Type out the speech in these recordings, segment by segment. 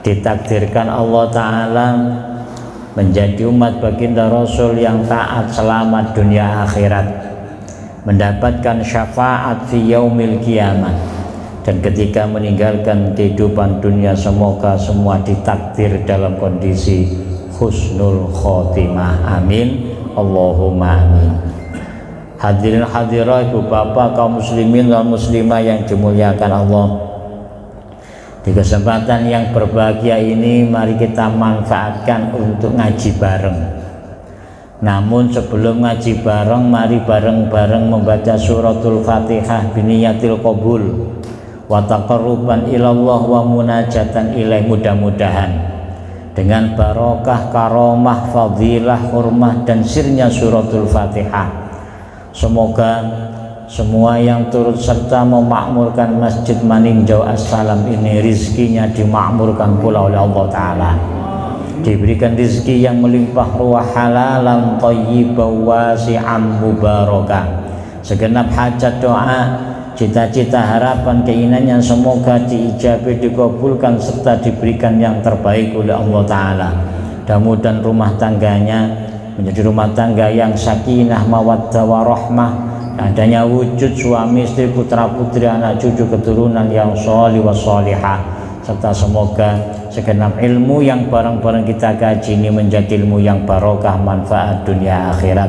ditakdirkan Allah Ta'ala menjadi umat baginda Rasul yang taat selamat dunia akhirat, mendapatkan syafaat fi yaumil qiyamah, dan ketika meninggalkan kehidupan dunia semoga semua ditakdir dalam kondisi husnul khotimah. Amin, Allahumma amin. Hadirin hadirat, ibu bapak, kaum muslimin dan muslimah yang dimuliakan Allah, di kesempatan yang berbahagia ini mari kita manfaatkan untuk ngaji bareng. Namun sebelum ngaji bareng, mari bareng-bareng membaca suratul Fatihah biniyatil qabul wa taqarruban ilallah wa munajatan ilaih. Mudah-mudahan dengan barokah, karomah, fadilah, hormah dan sirnya suratul Fatihah, semoga semua yang turut serta memakmurkan Masjid Maninjau Assalam ini rizkinya dimakmurkan pula oleh Allah Ta'ala, diberikan rizki yang melimpah ruah, halalan thayyibah wasi'an mubarakah. Segenap hajat, doa, cita-cita, harapan, keinginannya semoga diijabi, dikabulkan serta diberikan yang terbaik oleh Allah Ta'ala. Mudah-mudahan rumah tangganya menjadi rumah tangga yang sakinah, mawaddah, warahmah, adanya wujud suami istri, putra putri, anak cucu, keturunan yang sholih wa sholihah, serta semoga segenap ilmu yang bareng-bareng kita kaji ini menjadi ilmu yang barokah, manfaat dunia akhirat.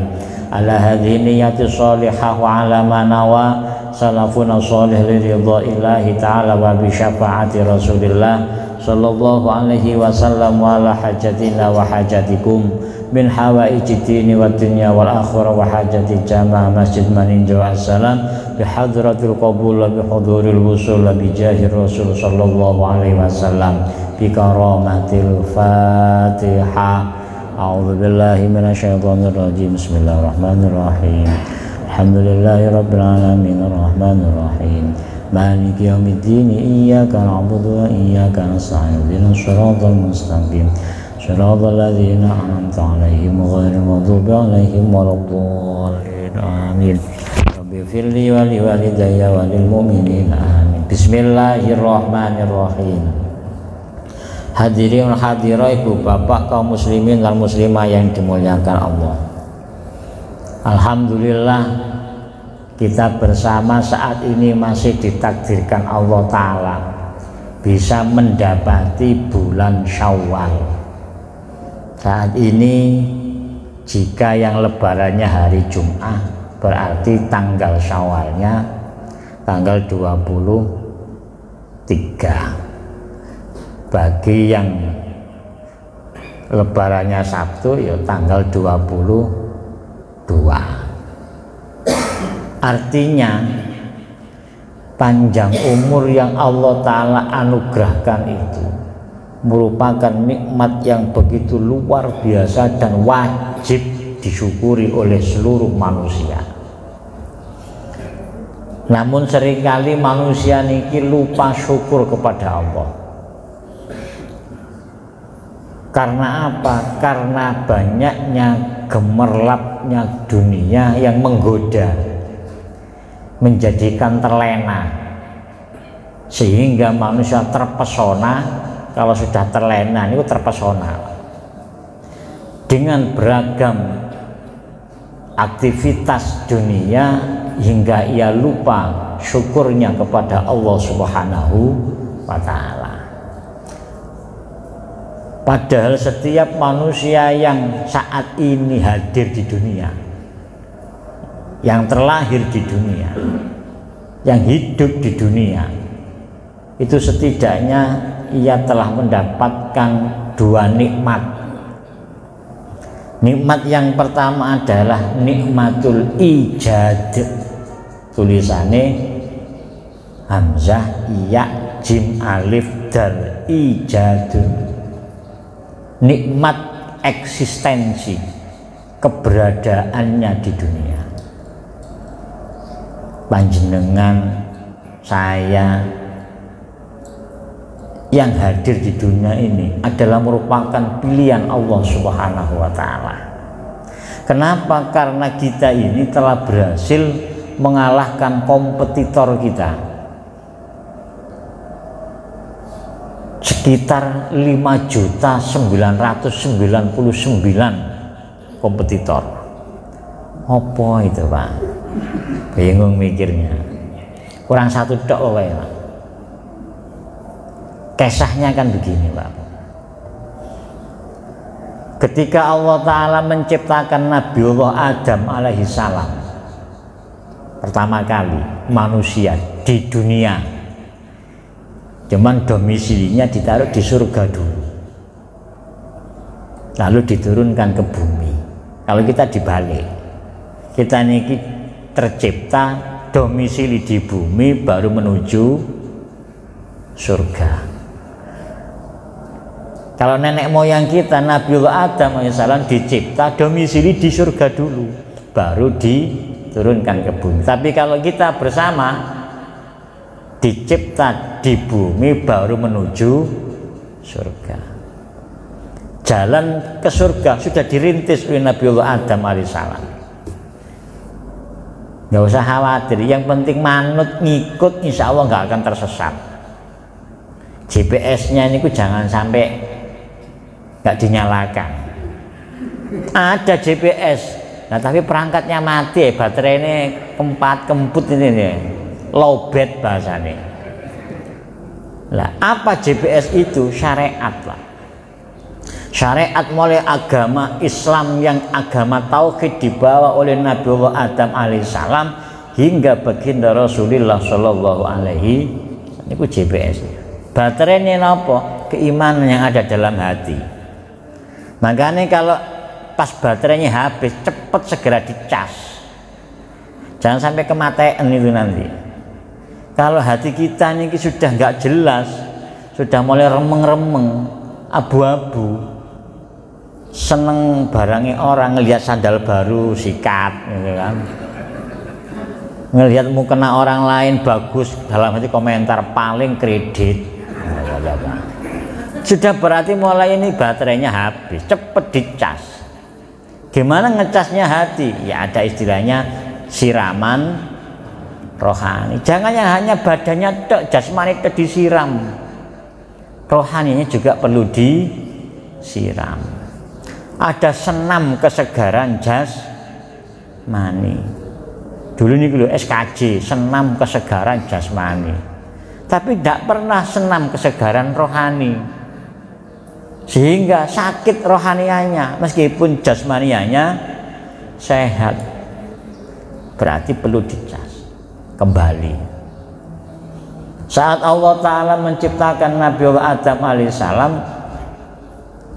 Ala hadhihi niyati sholihah wa ala ma nawa salafuna sholih liridha'illahi ta'ala wa bi syafaati rasulillah sallallahu alaihi wasallam wa ala hajatina wa hajatikum min hawaiji dini wa dunya wal akhirah wa hajati jamaah Masjid Maninjau Assalam bi hadratil qabul wa bi huduril wusul bi jahir Rasul sallallahu alaihi wasallam bi karamatil Fatihah. A'udzu billahi minasyaitonir rajim. Bismillahirrahmanirrahim. Alhamdulillahi rabbil alamin arrahmanir rahim maliki yaumiddin iyyaka na'budu wa iyyaka nasta'in ihdinas siratal mustaqim siratal ladzina an'amta 'alaihim ghairil maghdubi 'alaihim waladdallin. Amin. Rabbi firli wa li walidayya wa lil mu'minin. Amin. Bismillahirrahmanirrahim. Hadirin hadirat, ibu bapak, kaum muslimin dan muslimah yang dimuliakan Allah, alhamdulillah kita bersama saat ini masih ditakdirkan Allah Ta'ala bisa mendapati bulan Syawal. Saat ini jika yang lebarannya hari Jumat, berarti tanggal Syawalnya tanggal 23. Bagi yang lebarannya Sabtu ya tanggal 22. Artinya panjang umur yang Allah Ta'ala anugerahkan itu merupakan nikmat yang begitu luar biasa dan wajib disyukuri oleh seluruh manusia. Namun seringkali manusia niki lupa syukur kepada Allah. Karena apa? Karena banyaknya gemerlapnya dunia yang menggoda, menjadikan terlena, sehingga manusia terpesona. Kalau sudah terlena itu terpesona dengan beragam aktivitas dunia hingga ia lupa syukurnya kepada Allah Subhanahu wa Ta'ala. Padahal setiap manusia yang saat ini hadir di dunia, yang terlahir di dunia, yang hidup di dunia, itu setidaknya ia telah mendapatkan dua nikmat. Nikmat yang pertama adalah nikmatul ijad, tulisannya hamzah iya jim alif dal, ijadun. Nikmat eksistensi, keberadaannya di dunia. Panjenengan, saya yang hadir di dunia ini adalah merupakan pilihan Allah Subhanahu wa Ta'ala. Kenapa? Karena kita ini telah berhasil mengalahkan kompetitor kita. sekitar 5.999 kompetitor. Apa itu Pak? Bingung mikirnya. Kurang satu tok wae Pak. Kisahnya kan begini Pak. Ketika Allah Ta'ala menciptakan Nabiullah Adam alaihi salam pertama kali manusia di dunia, cuman domisilinya ditaruh di surga dulu, lalu diturunkan ke bumi. Kalau kita dibalik, kita niki tercipta domisili di bumi baru menuju surga. Kalau nenek moyang kita Nabiullah Adam alaihissalam dicipta domisili di surga dulu baru diturunkan ke bumi. Tapi kalau kita bersama dicipta di bumi baru menuju surga. Jalan ke surga sudah dirintis oleh Nabiullah Adam alaihissalam. Nggak usah khawatir, yang penting manut ngikut, insya Allah nggak akan tersesat. GPS-nya ini jangan sampai nggak dinyalakan. Ada GPS, nah tapi perangkatnya mati, baterainya kemput ini nih, lowbat bahasanya. Lah apa GPS itu? Syariat lah. Syariat mulai agama Islam yang agama tauhid dibawa oleh Nabiullah Adam alaihissalam hingga baginda Rasulullah Shallallahu alaihi wasallam. Itu GPS. Baterainya apa? Keimanan yang ada dalam hati. Makanya kalau pas baterainya habis, cepat segera dicas. Jangan sampai kematian itu nanti. Kalau hati kita ini sudah nggak jelas, sudah mulai remeng-remeng, abu-abu, seneng barangnya orang, ngelihat sandal baru sikat, gitu kan. Ngelihat mukena orang lain bagus, dalam hati komentar paling kredit. Sudah berarti mulai ini baterainya habis, cepet dicas. Gimana ngecasnya hati? Ya ada istilahnya siraman rohani. Jangan yang hanya badannya tok, jasmani tok disiram, rohaninya juga perlu disiram. Ada senam kesegaran jasmani. Dulu ini dulu SKJ, senam kesegaran jasmani. Tapi tidak pernah senam kesegaran rohani. Sehingga sakit rohanianya meskipun jasmanianya sehat. Berarti perlu dicas kembali. Saat Allah Ta'ala menciptakan Nabiullah Adam alaihissalam,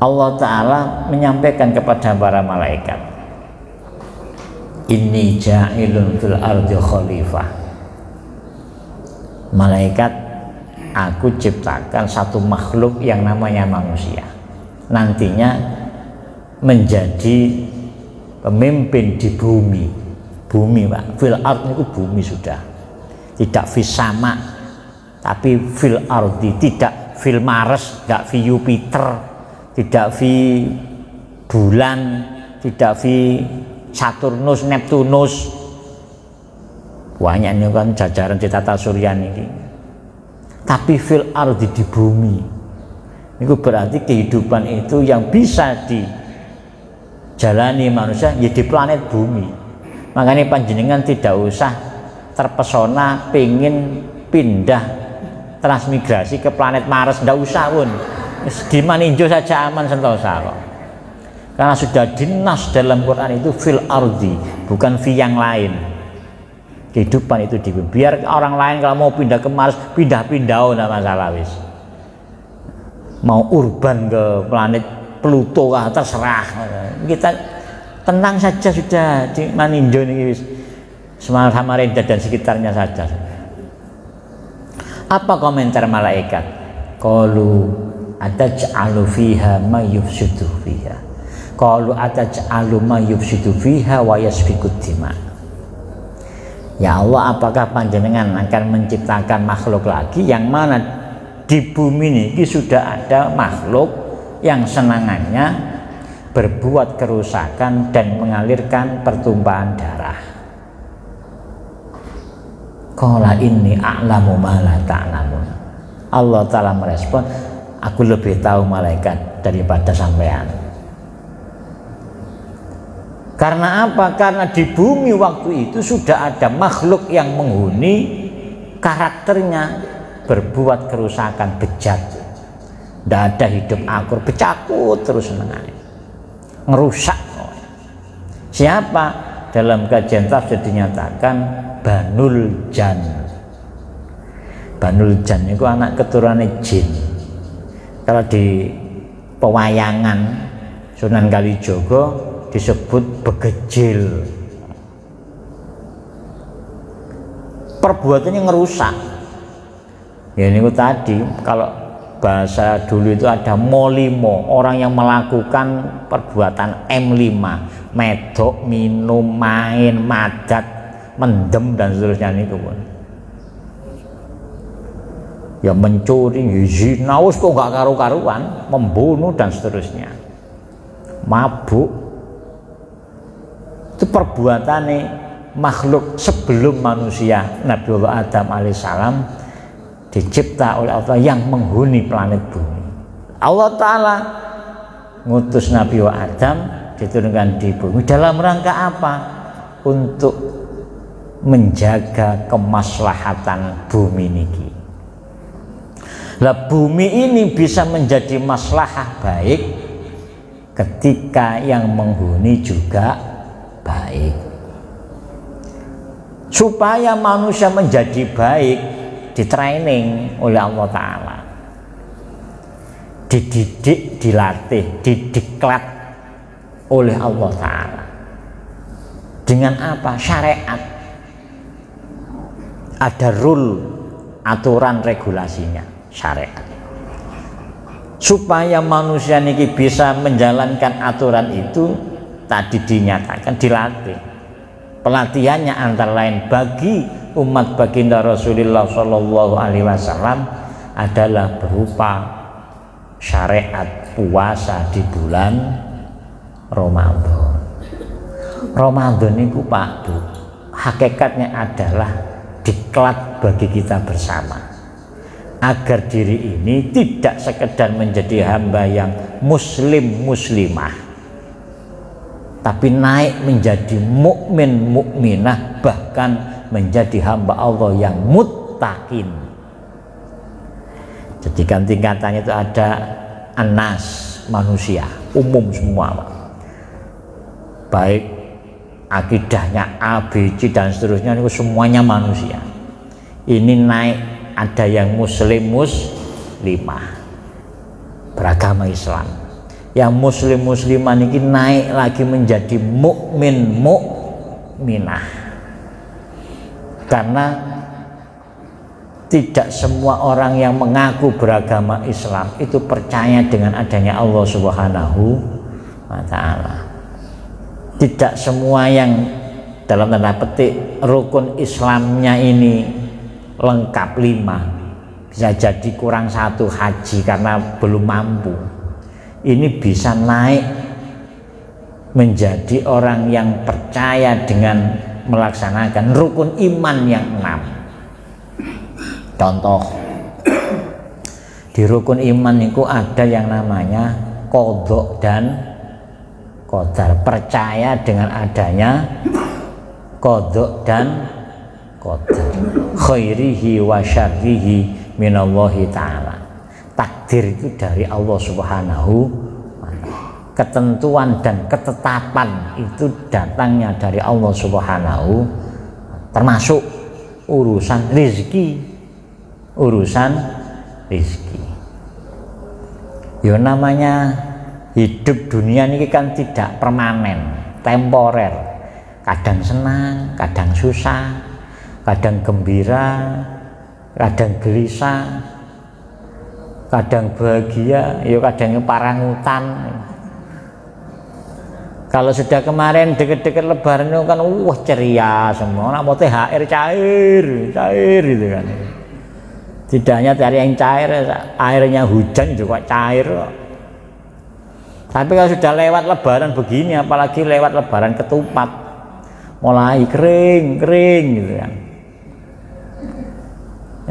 Allah Ta'ala menyampaikan kepada para malaikat, inni ja'ilun fil ardi khalifah. Malaikat, aku ciptakan satu makhluk yang namanya manusia, nantinya menjadi pemimpin di bumi. Bumi Pak, fil ard itu bumi sudah, tidak fis sama, tapi fil ardi, tidak fil Mars, tidak fi Jupiter, tidak fi bulan, tidak fi Saturnus, Neptunus. Banyak ini kan jajaran di tata surya ini. Tapi fil ardi di bumi. Itu berarti kehidupan itu yang bisa dijalani manusia ya di planet bumi. Makanya panjenengan tidak usah terpesona pengen pindah transmigrasi ke planet Mars, tidak usah pun. Di Maninjo saja aman sentosa kok. Karena sudah dinas dalam Quran itu fil ardi, bukan fi yang lain. Kehidupan itu di bumi. Biar orang lain kalau mau pindah ke Mars, pindah-pindah enggak masalah wis. Mau urban ke planet Pluto kah terserah. Kita tenang saja sudah di Maninjo ini wis. Samarinda dan sekitarnya saja. Apa komentar malaikat? Qalu ataj'alu fiha may yufsidu fiha. Qalu ataj'alu may yufsidu fiha wa yasfikud dima. Ya Allah, apakah panjenengan akan menciptakan makhluk lagi yang mana di bumi ini sudah ada makhluk yang senangannya berbuat kerusakan dan mengalirkan pertumpahan darah. Qala inni a'lamu ma la ta'lamun. Allah Ta'ala merespon, aku lebih tahu malaikat daripada sampean. Karena apa? Karena di bumi waktu itu sudah ada makhluk yang menghuni, karakternya berbuat kerusakan, bejat. Tidak ada hidup akur, becakut terus ngerusak. Siapa? Dalam kajian tafsir dinyatakan Banul Jan. Banul Jan itu anak keturunan jin. Kalau di pewayangan Sunan Kalijaga disebut begejil. Perbuatannya ngerusak. Ya ini tadi, kalau bahasa dulu itu ada molimo, orang yang melakukan perbuatan M5, medok, minum, main, madat, mendem dan seterusnya itu pun. Ya mencuri, zina, kok gak karu-karuan, membunuh dan seterusnya, mabuk. Itu perbuatannya makhluk sebelum manusia Nabiullah Adam alaihissalam dicipta oleh Allah yang menghuni planet bumi. Allah Ta'ala ngutus Nabi Adam diturunkan di bumi dalam rangka apa? Untuk menjaga kemaslahatan bumi niki. Lah bumi ini bisa menjadi maslahah baik ketika yang menghuni juga baik. Supaya manusia menjadi baik ditraining oleh Allah Ta'ala, dididik, dilatih, didiklat oleh Allah Ta'ala. Dengan apa? Syariat. Ada rule, aturan, regulasinya, syariat. Supaya manusia ini bisa menjalankan aturan itu, tadi dinyatakan dilatih. Pelatihannya antara lain bagi umat baginda Rasulullah Shallallahu Alaihi Wasallam adalah berupa syariat puasa di bulan Ramadan. Ramadan itu Pak Bu, hakikatnya adalah diklat bagi kita bersama, agar diri ini tidak sekedar menjadi hamba yang muslim muslimah, tapi naik menjadi mukmin mukminah, bahkan menjadi hamba Allah yang muttaqin. Jadi kan tingkatannya itu ada anas, manusia umum semua, baik akidahnya A, B, C dan seterusnya, itu semuanya manusia. Ini naik, ada yang muslim muslimah beragama Islam, yang muslim muslimah ini naik lagi menjadi mukmin mukminah, karena tidak semua orang yang mengaku beragama Islam itu percaya dengan adanya Allah Subhanahu wa Ta'ala. Tidak semua yang dalam tanda petik rukun Islamnya ini lengkap 5, bisa jadi kurang 1 haji karena belum mampu. Ini bisa naik menjadi orang yang percaya dengan melaksanakan rukun iman yang 6. Contoh, di rukun iman itu ada yang namanya qadha dan qadar, percaya dengan adanya qadha dan qadar, khairihi wa syarrihi minallahi ta'ala. Takdir itu dari Allah Subhanahu wa ta'ala. Ketentuan dan ketetapan itu datangnya dari Allah Subhanahu, termasuk urusan rezeki, urusan rezeki. Ya namanya hidup dunia ini kan tidak permanen, temporer. Kadang senang, kadang susah, kadang gembira, kadang gelisah, kadang bahagia, ya kadang parangutan. Kalau sudah kemarin deket-deket lebaran itu kan ceria semua, nak mau THR cair gitu kan. Tidak hanya dari yang cair, airnya hujan juga cair. Tapi kalau sudah lewat lebaran begini, apalagi lewat lebaran ketupat, mulai kering gitu kan.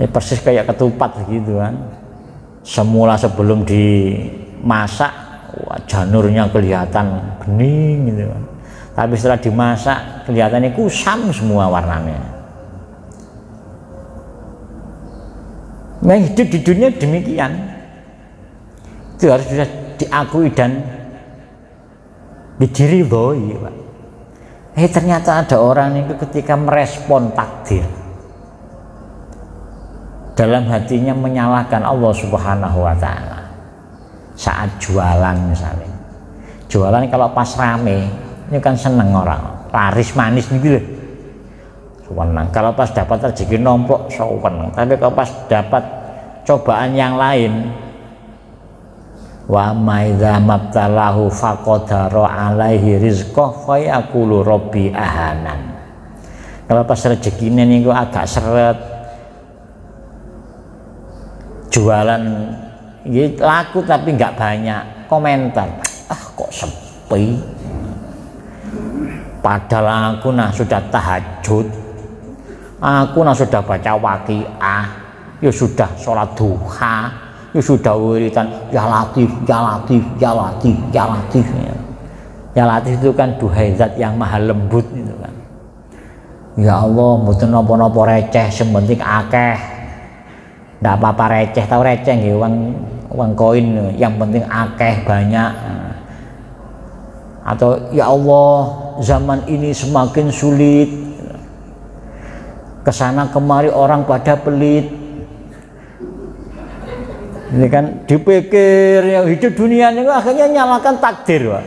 Persis kayak ketupat begitu kan. Semula sebelum dimasak, wah, janurnya kelihatan bening gitu kan. Tapi setelah dimasak kelihatannya kusam semua warnanya. Nah, hidup di dunia demikian. Itu harus bisa diakui dan diridhoi, Pak. Ternyata ada orang itu ketika merespon takdir dalam hatinya menyalahkan Allah Subhanahu wa taala. Saat jualan misalnya. Jualan kalau pas rame, ini kan seneng orang. Laris manis gitu. Seneng. Kalau pas dapat rezeki nomplok seneng. Tapi kalau pas dapat cobaan yang lain, wa maidza mabtalahu faqadara alaihi rizqah fa yaqulu rabbi ahanan. Kalau pas rezekine niku agak seret, jualan laku tapi nggak banyak, komentar, kok sepi, padahal aku sudah tahajud, aku sudah baca waqiah, ya sudah sholat duha, ya sudah wiridan, ya latif, ya latif, ya latif, ya latif. Ya latif itu kan duhai zat yang maha lembut itu kan. Ya Allah, mboten napa-napa receh, sementing akeh. Nggak apa-apa receh, tahu receh nggih, uang koin, yang penting akeh banyak. Atau ya Allah, zaman ini semakin sulit, kesana kemari orang pada pelit. Ini kan dipikir yang hidup dunia ini akhirnya nyalakan takdir, Pak.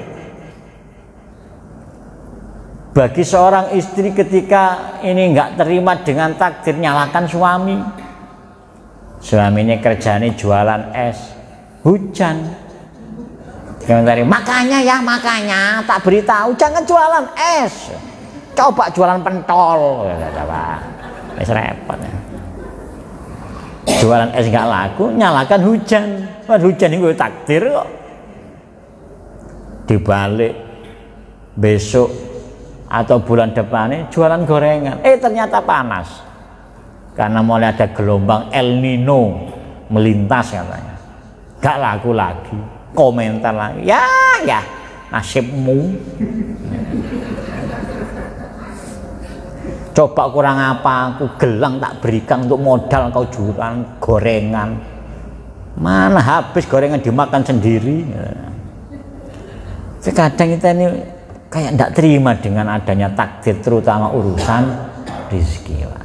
Bagi seorang istri ketika ini nggak terima dengan takdir, nyalakan suami. Suami ini kerjanya jualan es, hujan. Komentari, makanya ya, makanya tak beritahu jangan jualan es, coba jualan pentol. Wis repot ya. Jualan es nggak laku, nyalakan hujan. Hujan ini takdir kok. Dibalik besok atau bulan depannya jualan gorengan, ternyata panas. Karena mulai ada gelombang El Nino melintas katanya, gak laku lagi, komentar lagi, ya nasibmu. Coba kurang apa, aku gelang tak berikan untuk modal kau jualan gorengan, mana habis gorengan dimakan sendiri. Kadang kita ini kayak tidak terima dengan adanya takdir, terutama urusan rezeki, Pak.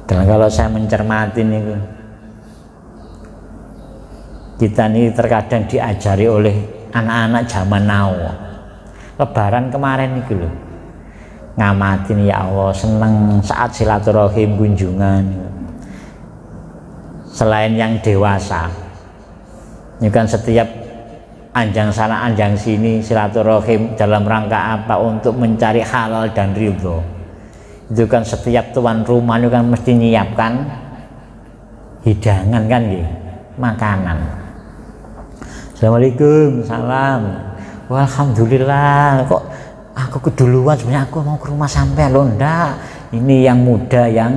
Dan kalau saya mencermati nih, kita ini terkadang diajari oleh anak-anak zaman now. Lebaran kemarin nih loh, ngamatin ya Allah, seneng saat silaturahim kunjungan. Selain yang dewasa, ini kan setiap anjang sana anjang sini silaturahim dalam rangka apa? Untuk mencari halal dan ridho. Itu kan setiap tuan rumah itu kan mesti nyiapkan hidangan kan gitu, makanan. Assalamualaikum, salam. Alhamdulillah, kok aku keduluan, sebenarnya aku mau ke rumah sampai loh. Ndak, ini yang muda yang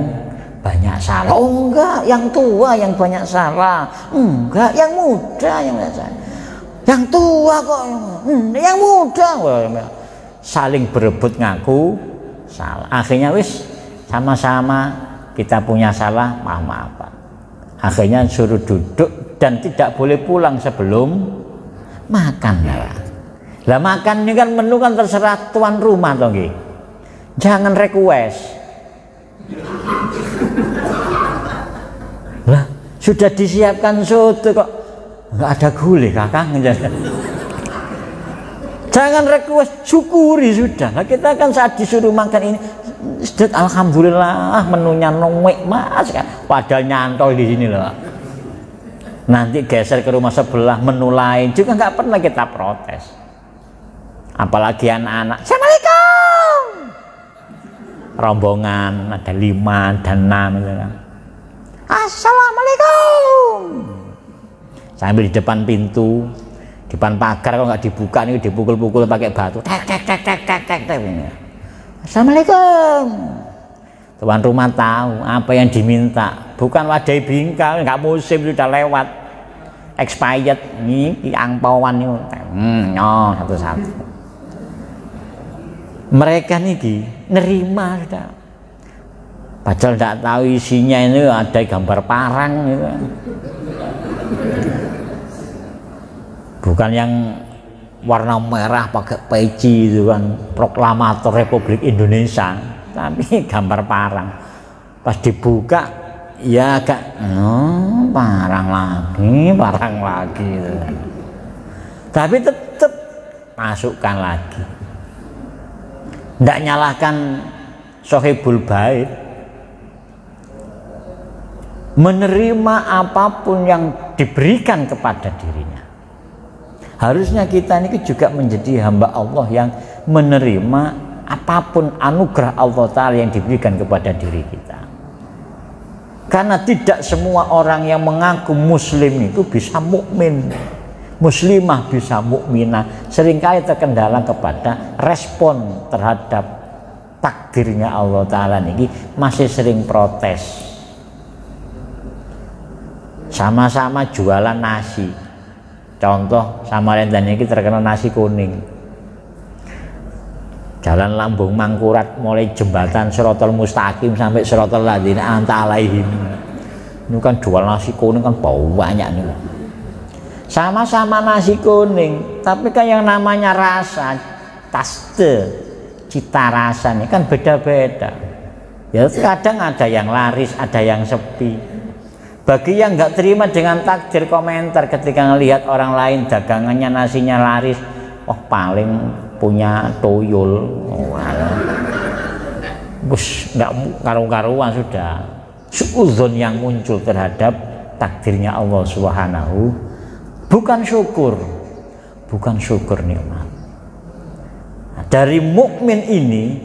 banyak salah. Oh enggak, yang tua yang banyak salah. Enggak, yang muda yang banyak salah. Yang tua kok, yang muda. Saling berebut ngaku salah. Akhirnya wis sama-sama kita punya salah, maaf-maafan. Akhirnya suruh duduk dan tidak boleh pulang sebelum makan. Lah makan ini kan menu kan terserah tuan rumah toh nggih. Jangan request. Lah sudah disiapkan soto kok nggak ada gulai, Kakang. Jangan request, syukuri sudah. Nah, kita kan saat disuruh makan ini, alhamdulillah menunya nongek mas kan. Padahal nyantol di sini loh. Nanti geser ke rumah sebelah menu lain juga nggak pernah kita protes. Apalagi anak-anak, Assalamualaikum. Rombongan ada 5 dan 6 gitu kan. Assalamualaikum. Sambil di depan pintu, di depan pagar kalau nggak dibuka nih dipukul-pukul pakai batu, tek. Assalamualaikum. Tuan rumah tahu apa yang diminta, bukan wadai bingkai, nggak musim, sudah lewat expired. Ini angpauan itu satu-satu. Mereka nih nerima sudah, padahal tidak tahu isinya. Ini ada gambar parang gitu. Bukan yang warna merah pakai peci itu kan, proklamator Republik Indonesia, tapi gambar parang. Pas dibuka ya agak parang lagi gitu. Tapi tetap masukkan lagi. Tidak nyalahkan Sohibul Bait, menerima apapun yang diberikan kepada dirinya. Harusnya kita ini juga menjadi hamba Allah yang menerima apapun anugerah Allah Ta'ala yang diberikan kepada diri kita. Karena tidak semua orang yang mengaku muslim itu bisa mukmin, muslimah bisa mukminah. Seringkali terkendala kepada respon terhadap takdirnya Allah Ta'ala ini, masih sering protes. Sama-sama jualan nasi. Contoh Samarinda ini terkenal nasi kuning. Jalan Lambung Mangkurat mulai jembatan Shiratal Mustaqim sampai Shiratal Ladzina An'amta 'alaihim. Ini kan jual nasi kuning kan banyak nih. Sama-sama nasi kuning, tapi kan yang namanya rasa, taste, cita rasa ini kan beda-beda. Ya kadang ada yang laris, ada yang sepi. Bagi yang nggak terima dengan takdir, komentar ketika ngelihat orang lain dagangannya nasinya laris, paling punya tuyul, nggak karu-karuan sudah. Suudzon yang muncul terhadap takdirnya Allah Subhanahu, bukan syukur nikmat. Dari mukmin ini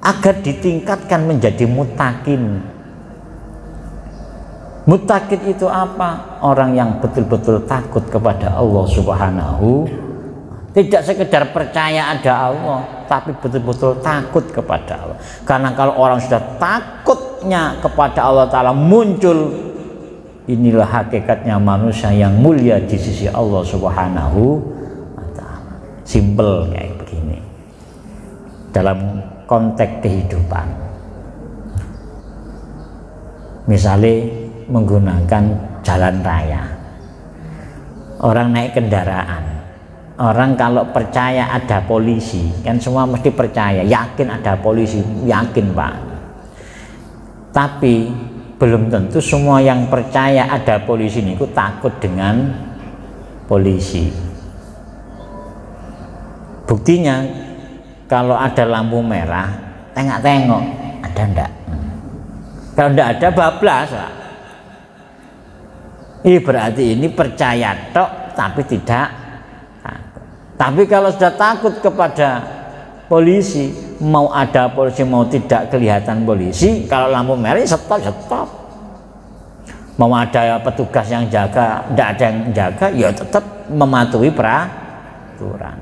agar ditingkatkan menjadi muttaqin. Muttaqin itu apa? Orang yang betul-betul takut kepada Allah Subhanahu, tidak sekedar percaya ada Allah, tapi betul-betul takut kepada Allah. Karena kalau orang sudah takutnya kepada Allah Ta'ala muncul, inilah hakikatnya manusia yang mulia di sisi Allah Subhanahu wa Ta'ala. Simple kayak begini dalam konteks kehidupan. Misalnya menggunakan jalan raya, orang naik kendaraan, orang kalau percaya ada polisi kan semua mesti percaya, yakin ada polisi, yakin Pak. Tapi belum tentu semua yang percaya ada polisi ini takut dengan polisi. Buktinya kalau ada lampu merah, tengok-tengok ada ndak? Kalau ndak ada, bablas Pak. Ini berarti ini percaya tok tapi tidak takut. Tapi kalau sudah takut kepada polisi, mau ada polisi mau tidak kelihatan polisi, kalau lampu merah stop. Mau ada petugas yang jaga, tidak ada yang jaga, ya tetap mematuhi peraturan.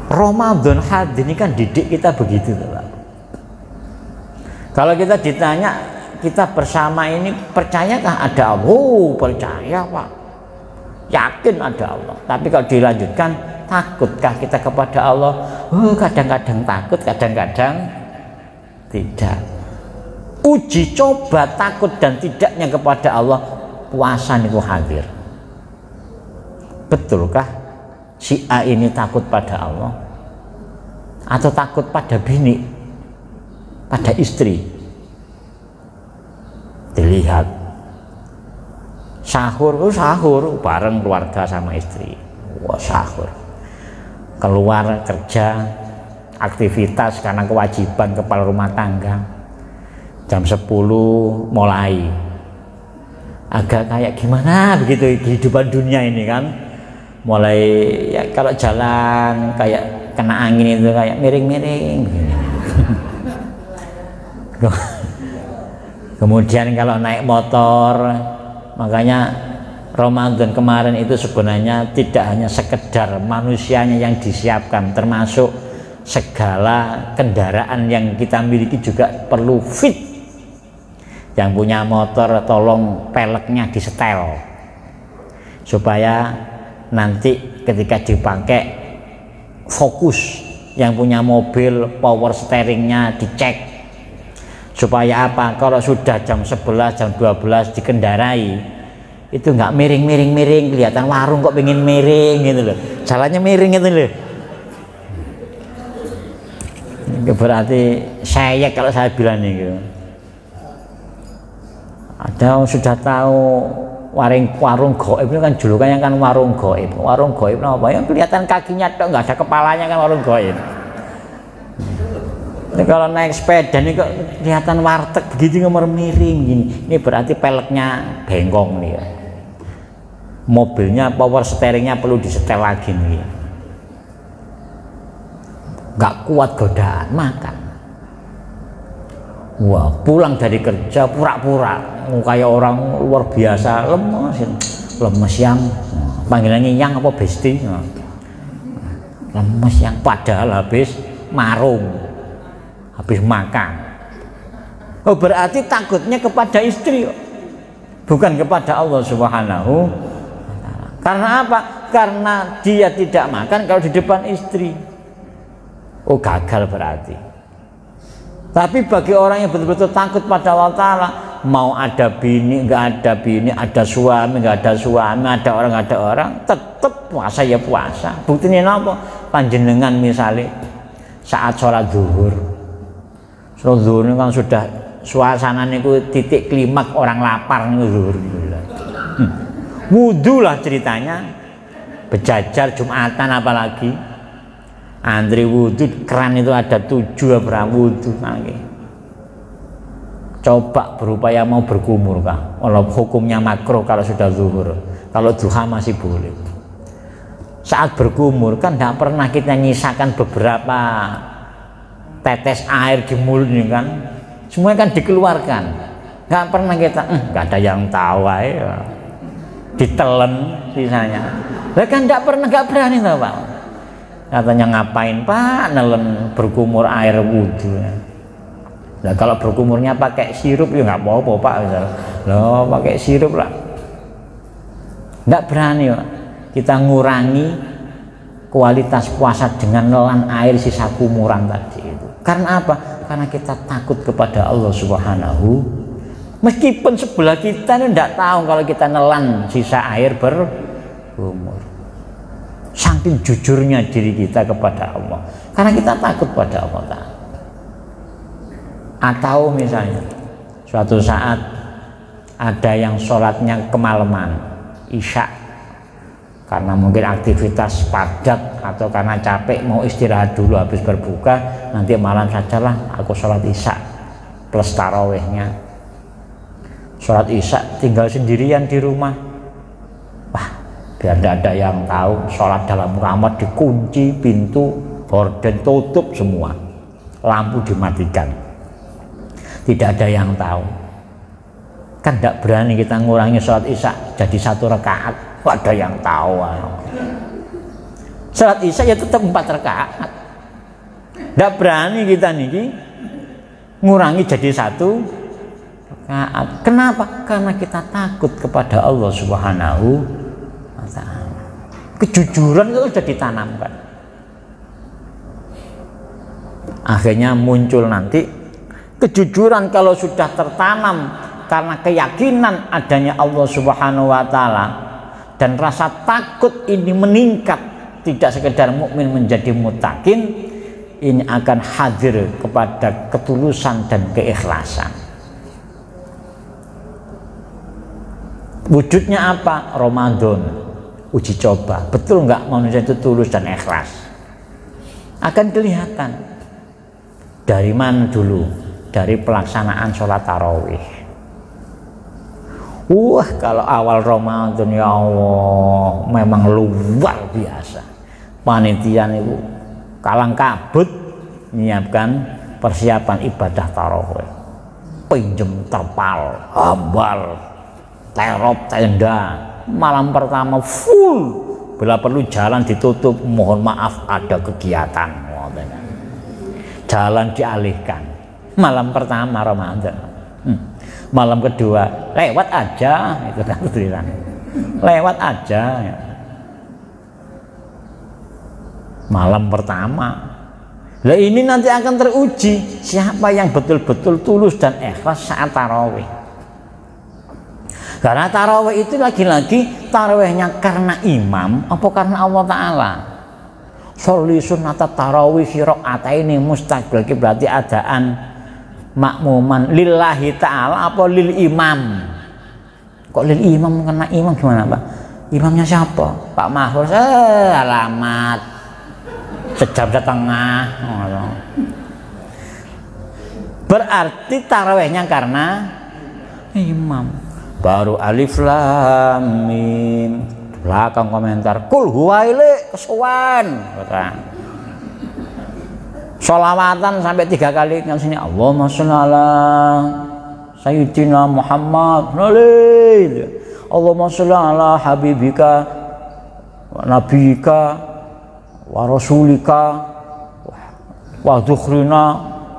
Ramadan hadir ini kan didik kita begitu, Pak. Kalau kita ditanya, kita bersama ini percayakah ada Allah? Percaya Pak, yakin ada Allah. Tapi kalau dilanjutkan, takutkah kita kepada Allah? Kadang-kadang takut, kadang-kadang tidak. Uji coba takut dan tidaknya kepada Allah, puasa itu hadir. Betulkah si A ini takut pada Allah? Atau takut pada bini, pada istri? Dilihat sahur bareng keluarga sama istri, sahur, keluar kerja, aktivitas karena kewajiban kepala rumah tangga, jam 10 mulai agak kayak gimana begitu kehidupan dunia ini kan, mulai ya kalau jalan kayak kena angin itu kayak miring-miring begini. Kemudian kalau naik motor, makanya Ramadan kemarin itu sebenarnya tidak hanya sekedar manusianya yang disiapkan, termasuk segala kendaraan yang kita miliki juga perlu fit Yang punya motor tolong peleknya disetel supaya nanti ketika dipakai fokus. Yang punya mobil power steeringnya dicek supaya apa, kalau sudah jam 11 jam 12 dikendarai itu nggak miring kelihatan warung kok pengen miring gitu loh, jalannya miring gitu loh. Berarti saya kalau saya bilang nih gitu. Ada sudah tahu warung goib itu kan julukannya kan warung goib. Warung goib apa? Yang kelihatan kakinya tok, nggak ada kepalanya kan warung goib. Ini kalau naik sepeda nih kok kelihatan warteg begitu nomor miring gini. Ini berarti peleknya bengkong nih ya. Mobilnya power steeringnya perlu disetel lagi nih. Nggak kuat godaan makan. Wah, pulang dari kerja pura-pura kayak orang luar biasa, lemes yang panggilannya yang apa besti, lemes yang padahal habis marung, habis makan. Oh, berarti takutnya kepada istri, bukan kepada Allah Subhanahu wa Ta'ala. Karena apa? Karena dia tidak makan kalau di depan istri. Oh, gagal berarti. Tapi bagi orang yang betul-betul takut pada Allah Ta'ala, mau ada bini, nggak ada bini, ada suami, nggak ada suami, ada orang, nggak ada orang, tetap puasa ya puasa. Buktinya apa? Panjenengan misalnya saat sholat zuhur ini kan sudah suasana itu titik klimak orang lapar nih zuhur. Wudhu lah ceritanya, bejajar Jumatan apalagi. Antri wudhu keran itu ada 7 berapa wudhu lagi. Coba berupaya mau berkumur kah? Walau hukumnya makruh kalau sudah zuhur. Kalau duha masih boleh. Saat berkumur kan tidak pernah kita nyisakan beberapa tetes air di mulut ini kan. Semuanya kan dikeluarkan. Nggak pernah kita, nggak ada yang tahu ya. Ditelen sisanya. Lah kan nggak berani tahu Pak. Katanya ngapain Pak nelen berkumur air wudhu. Nah kalau berkumurnya pakai sirup ya nggak apa-apa Pak. Loh pakai sirup lah. Nggak berani Pak. Kita ngurangi kualitas puasa dengan nelan air sisa kumuran tadi itu. Karena apa? Karena kita takut kepada Allah Subhanahu. Meskipun sebelah kita ini nggak tahu kalau kita nelan sisa air berkumur. Saking jujurnya diri kita kepada Allah, karena kita takut pada Allah Ta'ala. Atau misalnya suatu saat ada yang sholatnya kemalaman isya karena mungkin aktivitas padat atau karena capek mau istirahat dulu habis berbuka, nanti malam sajalah aku sholat isya plus tarawehnya. Sholat isya tinggal sendirian di rumah, biar tidak ada yang tahu, sholat dalam kamar dikunci, pintu gorden tutup semua, lampu dimatikan, tidak ada yang tahu. Kan tidak berani kita ngurangi sholat isya jadi 1 rakaat, kok ada yang tahu. Sholat isya ya tetap 4 rakaat, tidak berani kita nih ngurangi jadi 1 rakaat. Kenapa? Karena kita takut kepada Allah Subhanahu. Kejujuran itu sudah ditanamkan. Akhirnya muncul nanti kejujuran kalau sudah tertanam karena keyakinan adanya Allah Subhanahu wa Ta'ala dan rasa takut ini meningkat, tidak sekedar mukmin menjadi muttaqin, ini akan hadir kepada ketulusan dan keikhlasan. Wujudnya apa? Ramadan. Uji coba, betul nggak manusia itu tulus dan ikhlas? Akan kelihatan. Dari mana dulu? Dari pelaksanaan sholat tarawih. Wah, kalau awal Ramadan ya Allah memang luar biasa. Panitia itu kalang kabut menyiapkan persiapan ibadah tarawih. Pinjem terpal, hambal, terop, tenda. Malam pertama full, bila perlu jalan ditutup, mohon maaf ada kegiatan, jalan dialihkan. Malam pertama Ramadan, Malam kedua lewat aja, itu kan tulisan. Lewat aja. Malam pertama. Lah ini nanti akan teruji siapa yang betul-betul tulus dan ikhlas saat tarawih. Karena tarawih itu lagi-lagi tarawihnya karena imam apa karena Allah Ta'ala. Sholli sunnatat tarawih rakaataini mustaqbil berarti adaan makmuman lillahi ta'ala apa lil imam. Kok lil imam karena imam gimana Pak? Imamnya siapa? Pak Mahfuz. Alamat sejam setengah. Berarti tarawihnya karena imam. Baru alif lam mim. Belakang komentar kul huwaile kesuwan. Sholawatan sampai 3 kali kan sini Allahumma sholli ala sayyidina Muhammad. Allahumma sholli ala habibika wa nabiyika wa rasulika wa dzukhrina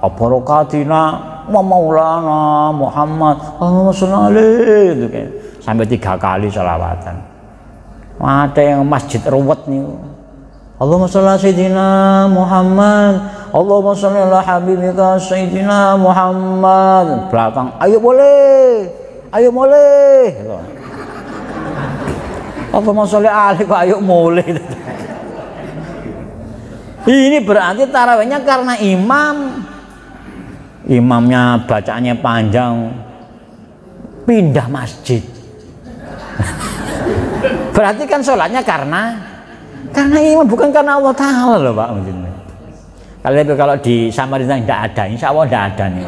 wa barakatina wa maulana Muhammad Allahumma sholli alaihi gitu kan. Sampai 3 kali sholawatan. Ada yang masjid ruwet nih. Allahumma sholli ala sayyidina Muhammad Allahumma sholli ala habibika sayyidina Muhammad. Belakang ayo boleh gitu. Allahumma sholli alaihi ayo boleh gitu. Ini berarti tarawihnya karena imamnya bacaannya panjang pindah masjid. Berarti kan sholatnya karena imam bukan karena Allah Ta'ala loh Pak. Kalau di Samarinda tidak ada, insya Allah tidak ada nih.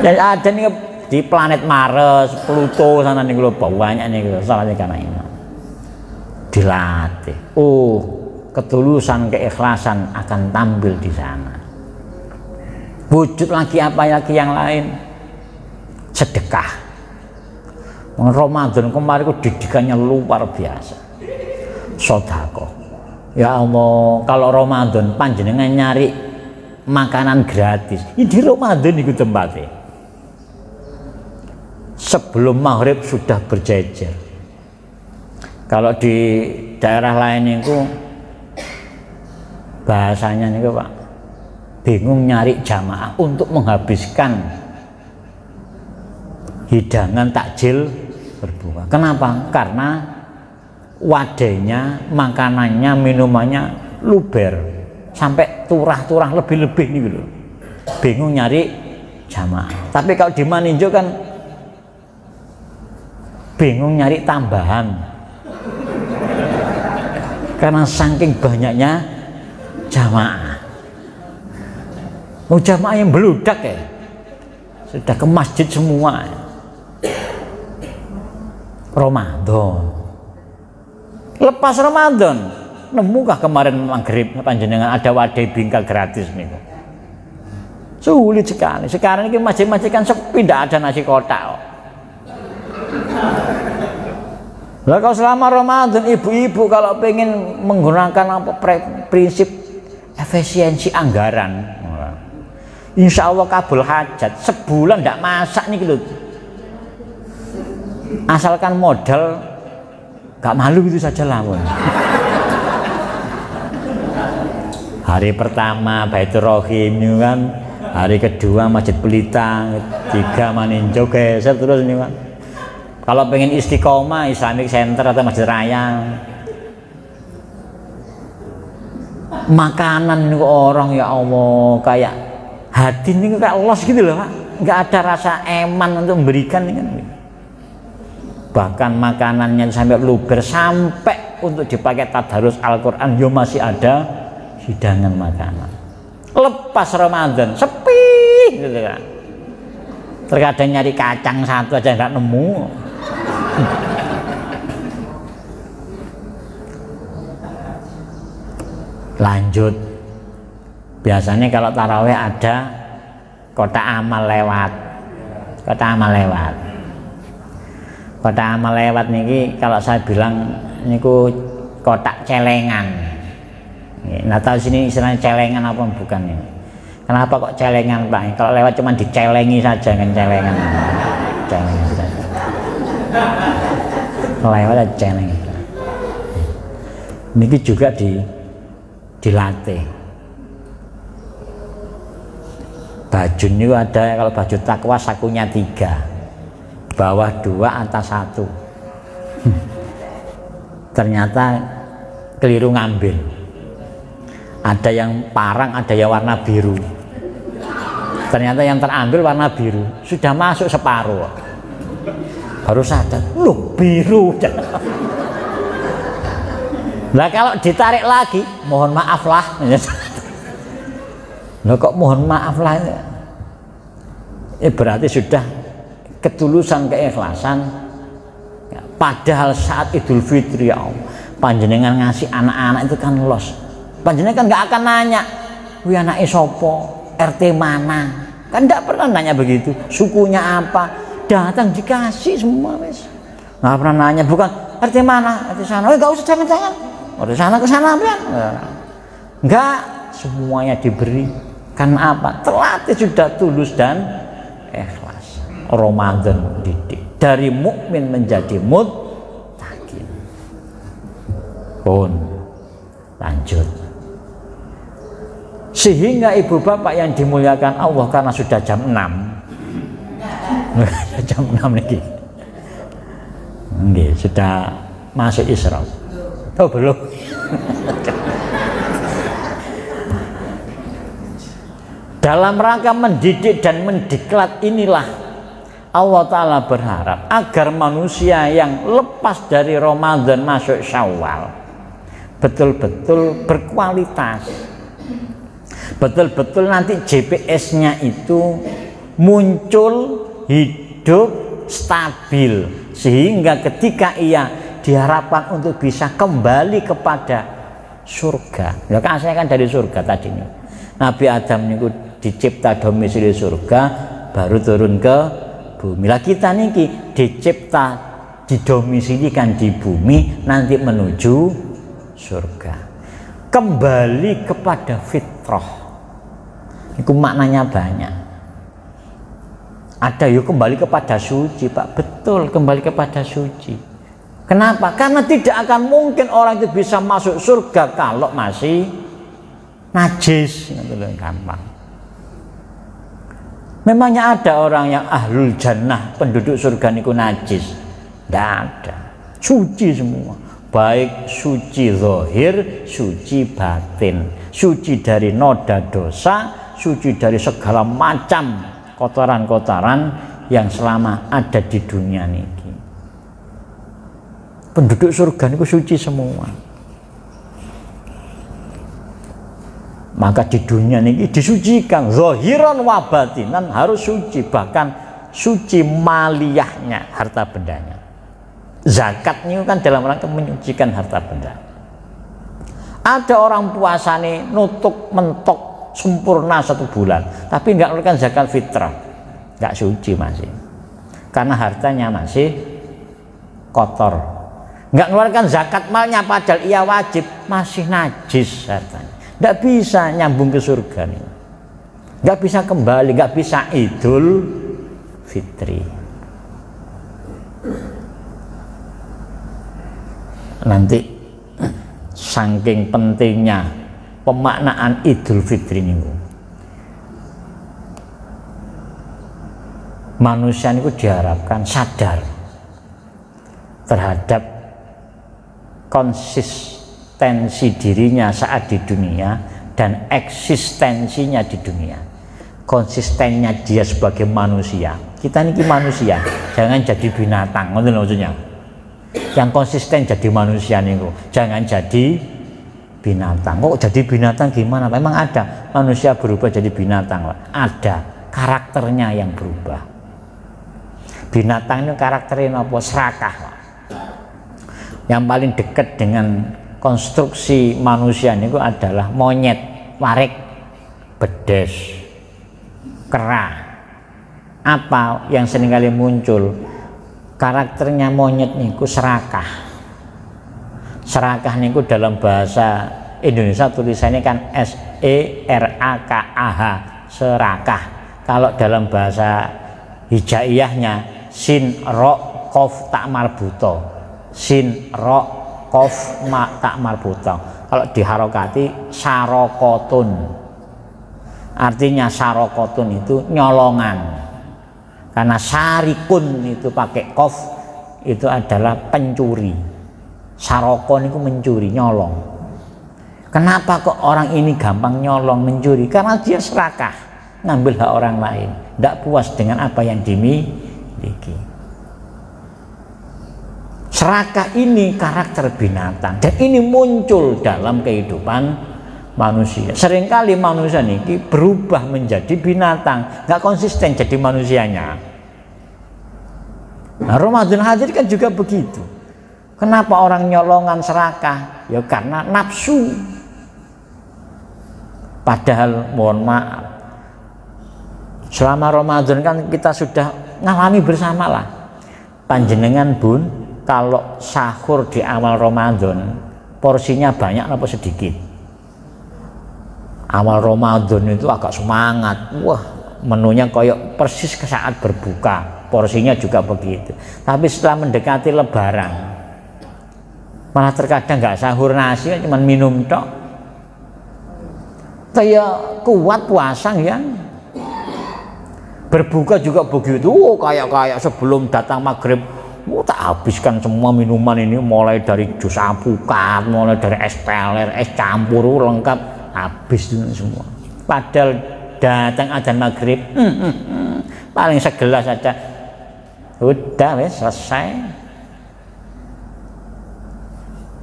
Dan ada nih di planet Mars, Pluto sana nih loh banyak nih sholatnya karena imam. Dilatih. Ketulusan, keikhlasan akan tampil di sana. Wujud lagi apa lagi yang lain? Sedekah. Ramadan kemarin itu didikannya luar biasa. Sedekah. Ya Allah, kalau Ramadan panjenengan nyari makanan gratis. Ini di Ramadan itu tempatnya. Sebelum maghrib sudah berjejer. Kalau di daerah lain itu bahasanya nih Pak, bingung nyari jamaah untuk menghabiskan hidangan takjil berbuka. Kenapa? Karena wadahnya, makanannya, minumannya luber sampai turah-turah lebih-lebih nih gitu. Bingung nyari jamaah. Tapi kalau di Maninjo kan bingung nyari tambahan karena saking banyaknya jamaah. Jamaah yang beludak ya, sudah ke masjid semua. Ramadan, lepas Ramadan, nemukah kemarin maghrib panjenengan ada wadai bingkai gratis nih? Sulit sekali. Sekarang ini masjid-masjid kan sepi, tidak ada nasi kotak. Lah kalau selama Ramadan ibu-ibu kalau pengen menggunakan prinsip efisiensi anggaran, insya Allah kabul hajat. Sebulan tidak masak nih gitu. Asalkan modal gak malu itu saja lah. Hari pertama Baitur Rahim ini kan, hari kedua Masjid Pelita, 3 Maninjo geser terus ini kan. Kalau pengen istiqomah Islamic Center atau Masjid Raya. Makanan ini orang ya Allah kayak hati ini kayak los gitu loh Pak, nggak ada rasa eman untuk memberikan ini kan. Bahkan makanannya sampai luber, sampai untuk dipakai tadarus Al-Quran yo masih ada hidangan makanan. Lepas Ramadan sepi gitu kan. Terkadang nyari kacang satu aja nggak nemu. Lanjut, biasanya kalau tarawih ada kotak amal lewat. Kotak amal lewat niki kalau saya bilang niku kotak celengan. Nah tahu sini istilahnya celengan apa bukan ini? Kenapa kok celengan Pak? Kalau lewat cuma dicelengi saja kan celengan. celeng. Lewat celeng. Niki juga dilatih. Baju ini ada, kalau baju takwa sakunya 3, bawah 2, atas 1. Ternyata keliru ngambil. Ada yang parang, ada yang warna biru. Ternyata yang terambil warna biru, sudah masuk separuh. Baru sadar, loh biru. Nah kalau ditarik lagi, mohon maaf lah. Loh kok mohon maaf lah? Berarti sudah ketulusan, keikhlasan. Padahal saat Idul Fitri, ya Allah, panjenengan ngasih anak-anak itu kan los. Panjenengan kan nggak akan nanya, wih anaknya sopo, RT mana, kan nggak pernah nanya begitu. Sukunya apa, datang dikasih semua wes. Nggak pernah nanya, bukan RT mana, RT sana, nggak usah jangan-jangan, RT sana ke sana ya. Nggak, semuanya diberi. Karena apa? Terlatih sudah tulus dan ikhlas. Ramadan didik dari mukmin menjadi muttaqin. Pun lanjut. Sehingga ibu bapak yang dimuliakan Allah, karena sudah jam 6. Jam 6 lagi. Nggih, sudah masuk Isra. Oh, belum. Dalam rangka mendidik dan mendiklat inilah Allah Ta'ala berharap agar manusia yang lepas dari Ramadan masuk Syawal betul-betul berkualitas, betul-betul nanti GPS-nya itu muncul, hidup, stabil, sehingga ketika ia diharapkan untuk bisa kembali kepada surga. Ya kan saya kan dari surga tadinya. Nabi Adam niku dicipta domisili surga, baru turun ke bumi. Lah kita niki dicipta didomisilikan di bumi, nanti menuju surga. Kembali kepada fitrah. Itu maknanya banyak. Ada yuk kembali kepada suci, Pak. Betul, kembali kepada suci. Kenapa? Karena tidak akan mungkin orang itu bisa masuk surga kalau masih najis. Gampang. Memangnya ada orang yang ahlul jannah, penduduk surga niku najis? Tidak ada. Suci semua. Baik suci zahir, suci batin. Suci dari noda dosa, suci dari segala macam kotoran-kotoran yang selama ada di dunia niki. Penduduk surga niku suci semua. Maka di dunia ini disucikan zahiran wa batinan, harus suci, bahkan suci maliyahnya, harta bendanya. Zakatnya kan dalam rangka menyucikan harta benda. Ada orang puasa nih nutuk mentok sempurna 1 bulan, tapi nggak mengeluarkan zakat fitrah, nggak suci masih, karena hartanya masih kotor. Nggak mengeluarkan zakat malnya padahal ia wajib, masih najis hartanya. Nggak bisa nyambung ke surga nih, nggak bisa kembali, nggak bisa Idul Fitri. Nanti saking pentingnya pemaknaan Idul Fitri ini, manusia itu diharapkan sadar terhadap konsistensi dirinya saat di dunia dan eksistensinya di dunia. Konsistennya dia sebagai manusia. Kita ini manusia, jangan jadi binatang. Ngerti maksudnya? Yang konsisten jadi manusia nih, jangan jadi binatang. Kok jadi binatang gimana? Memang ada manusia berubah jadi binatang, ada karakternya yang berubah. Binatang itu karakternya apa? Serakah. Yang paling dekat dengan konstruksi manusia itu adalah monyet, warik, bedes, kera. Apa yang seringkali muncul? Karakternya monyet niku serakah. Serakah niku dalam bahasa Indonesia tulisannya kan SERAKAH, serakah. Kalau dalam bahasa hijaiyahnya sin ro kof tak marbuto, sin ro kof ma tak marbuto. Kalau diharokati sarokotun, artinya sarokotun itu nyolongan, karena sarikun itu pakai kof itu adalah pencuri, sarokon itu mencuri, nyolong. Kenapa kok orang ini gampang nyolong, mencuri? Karena dia serakah, ngambil hak orang lain, tidak puas dengan apa yang dimiliki. Serakah ini karakter binatang, dan ini muncul dalam kehidupan manusia. Seringkali manusia ini berubah menjadi binatang, nggak konsisten jadi manusianya. Nah, Ramadan hadir kan juga begitu. Kenapa orang nyolongan serakah? Ya karena nafsu. Padahal mohon maaf, selama Ramadan kan kita sudah ngalami bersama lah. Panjenengan bun, kalau sahur di awal Ramadan porsinya banyak apa sedikit? Awal Ramadan itu agak semangat, wah menunya koyok persis ke saat berbuka, porsinya juga begitu. Tapi setelah mendekati Lebaran, malah terkadang nggak sahur nasi, cuma minum tok. Kayak kuat puasa ya. Berbuka juga begitu, kayak sebelum datang maghrib, tak habiskan semua minuman ini, mulai dari jus alpukat, mulai dari es teler, es campur, lengkap, habis itu semua. Padahal datang adzan maghrib, paling segelas saja, udah wes selesai.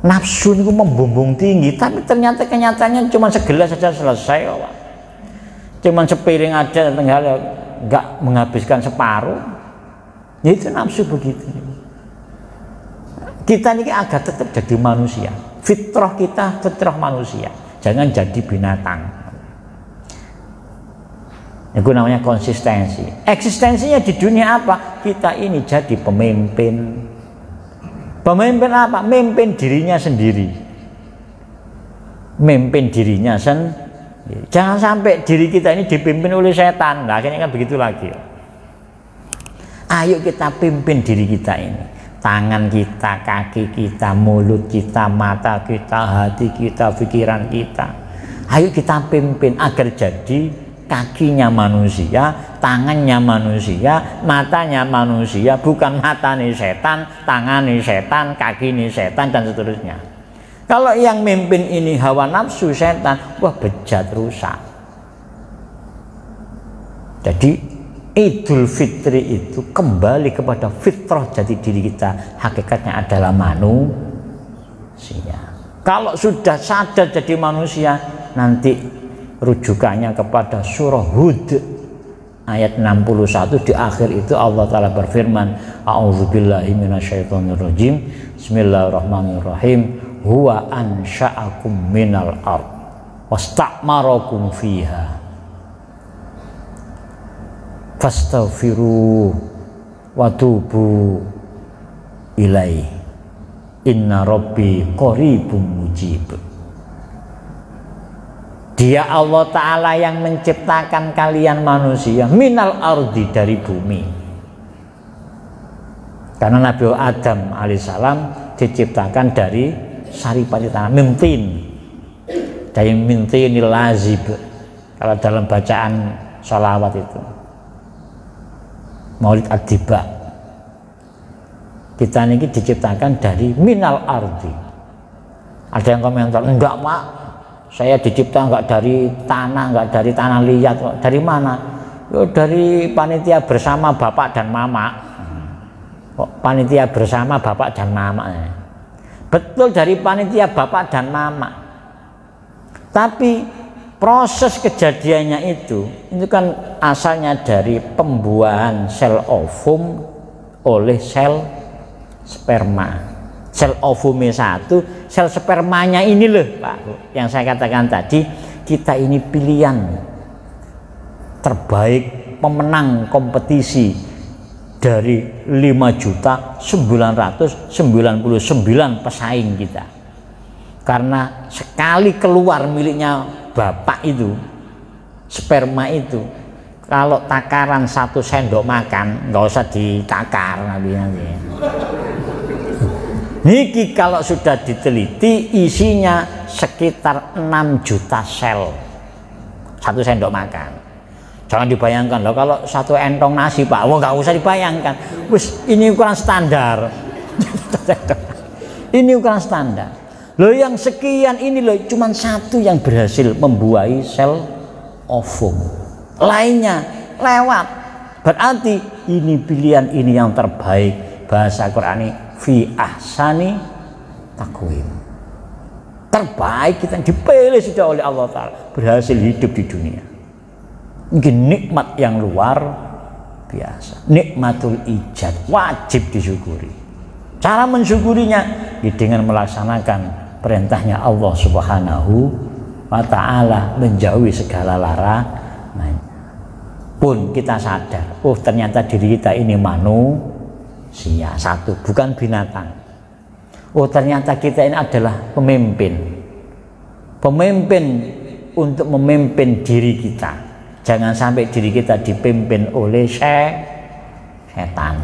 Nafsu itu membumbung tinggi, tapi ternyata kenyataannya cuma segelas saja selesai. Cuma sepiring aja, tinggal nggak menghabiskan separuh. Ya itu nafsu begitu. Kita ini agak tetap jadi manusia. Fitrah kita fitrah manusia, jangan jadi binatang. Itu namanya konsistensi. Eksistensinya di dunia apa? Kita ini jadi pemimpin. Pemimpin apa? Memimpin dirinya sendiri. Memimpin dirinya sendiri. Jangan sampai diri kita ini dipimpin oleh setan. Nah, akhirnya kan begitu lagi. Ayo kita pimpin diri kita ini. Tangan kita, kaki kita, mulut kita, mata kita, hati kita, pikiran kita. Ayo kita pimpin agar jadi kakinya manusia, tangannya manusia, matanya manusia, bukan matanya setan, tangannya setan, kakinya setan, dan seterusnya. Kalau yang mimpin ini hawa nafsu setan, wah bejat, rusak. Jadi Idul Fitri itu kembali kepada fitrah jati diri kita, hakikatnya adalah manusia. Kalau sudah sadar jadi manusia, nanti rujukannya kepada surah Hud ayat 61, di akhir itu Allah Ta'ala berfirman, a'udzubillahi minasyaitonirrajim, bismillahirrahmanirrahim, huwa ansha'akum minal ard wasta'marakum fiha fastaghfiru wa tubu ilaihi inna rabbi qaribun mujib. Dia Allah Ta'ala yang menciptakan kalian manusia minal ardi, dari bumi. Karena Nabi Adam alaihissalam diciptakan dari saripati tanah, mimtin, dari mintinil lazib. Kalau dalam bacaan sholawat itu Maulid Ad-Diba, kita ini diciptakan dari minal ardi. Ada yang komentar, enggak mak, saya dicipta enggak dari tanah liat. Dari mana? Ya, dari panitia bersama bapak dan mama. Panitia bersama bapak dan mama. Betul, dari panitia bapak dan mama. Tapi proses kejadiannya itu kan asalnya dari pembuahan sel ovum oleh sel sperma. Sel ovumnya satu, sel spermanya ini loh Pak, yang saya katakan tadi, kita ini pilihan terbaik, pemenang kompetisi dari 5.999 pesaing kita. Karena sekali keluar miliknya bapak itu, sperma itu, Kalau takaran 1 sendok makan nggak usah ditakar nanti. Niki kalau sudah diteliti isinya sekitar 6 juta sel 1 sendok makan. Jangan dibayangkan loh kalau 1 entong nasi Pak, wah nggak usah dibayangkan. Wis ini ukuran standar. Ini ukuran standar. Loh yang sekian ini loh cuman 1 yang berhasil membuahi sel ovum. Lainnya lewat. Berarti ini pilihan ini yang terbaik. Bahasa Quran ini fi ahsani taqwim. Terbaik kita dipilih sudah oleh Allah Ta'ala, berhasil hidup di dunia. Mungkin nikmat yang luar biasa. Nikmatul ijad wajib disyukuri. Cara mensyukurinya dengan melaksanakan perintahnya Allah Subhanahu wa Ta'ala, menjauhi segala larangan. Pun kita sadar, oh ternyata diri kita ini manusia, 1, bukan binatang. Oh ternyata kita ini adalah pemimpin untuk memimpin diri kita. Jangan sampai diri kita dipimpin oleh setan.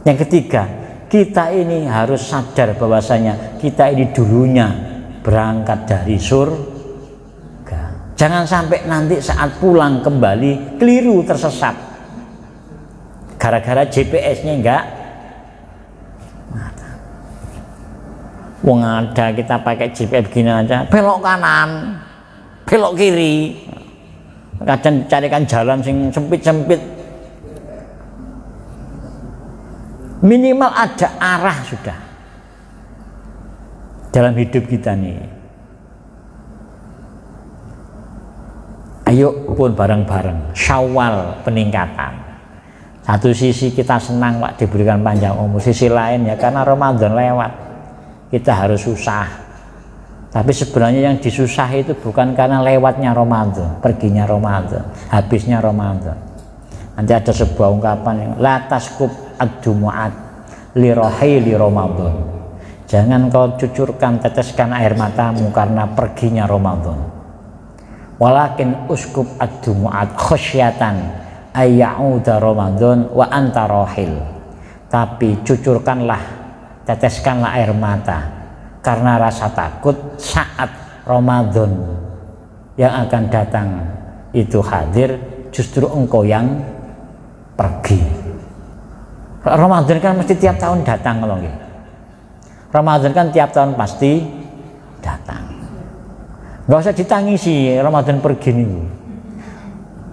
Yang ketiga, kita ini harus sadar bahwasanya kita ini dulunya berangkat dari surga. Jangan sampai nanti saat pulang kembali keliru, tersesat gara-gara GPS-nya enggak. Wong ada kita pakai GPS begini aja, belok kanan, belok kiri, kadang carikan jalan sing sempit-sempit. Minimal ada arah sudah dalam hidup kita nih. Ayo pun bareng-bareng Syawal peningkatan. Satu sisi kita senang Pak diberikan panjang umur, sisi lain ya karena Ramadan lewat kita harus susah. Tapi sebenarnya yang disusah itu bukan karena lewatnya Ramadan, perginya Ramadan, habisnya Ramadan. Nanti ada sebuah ungkapan yang la taskub ad-dumu'at li rahili Ramadan. Jangan kau cucurkan, teteskan air matamu karena perginya Ramadan. Walakin uskub ad-dumu'at khasyatan ayya'uda Ramadan wa anta rahil. Tapi cucurkanlah, teteskanlah air mata karena rasa takut saat Ramadan yang akan datang itu hadir, justru engkau yang pergi. Ramadan kan mesti tiap tahun datang loh. Ramadan kan tiap tahun pasti datang. Nggak usah ditangisi Ramadan pergi nih,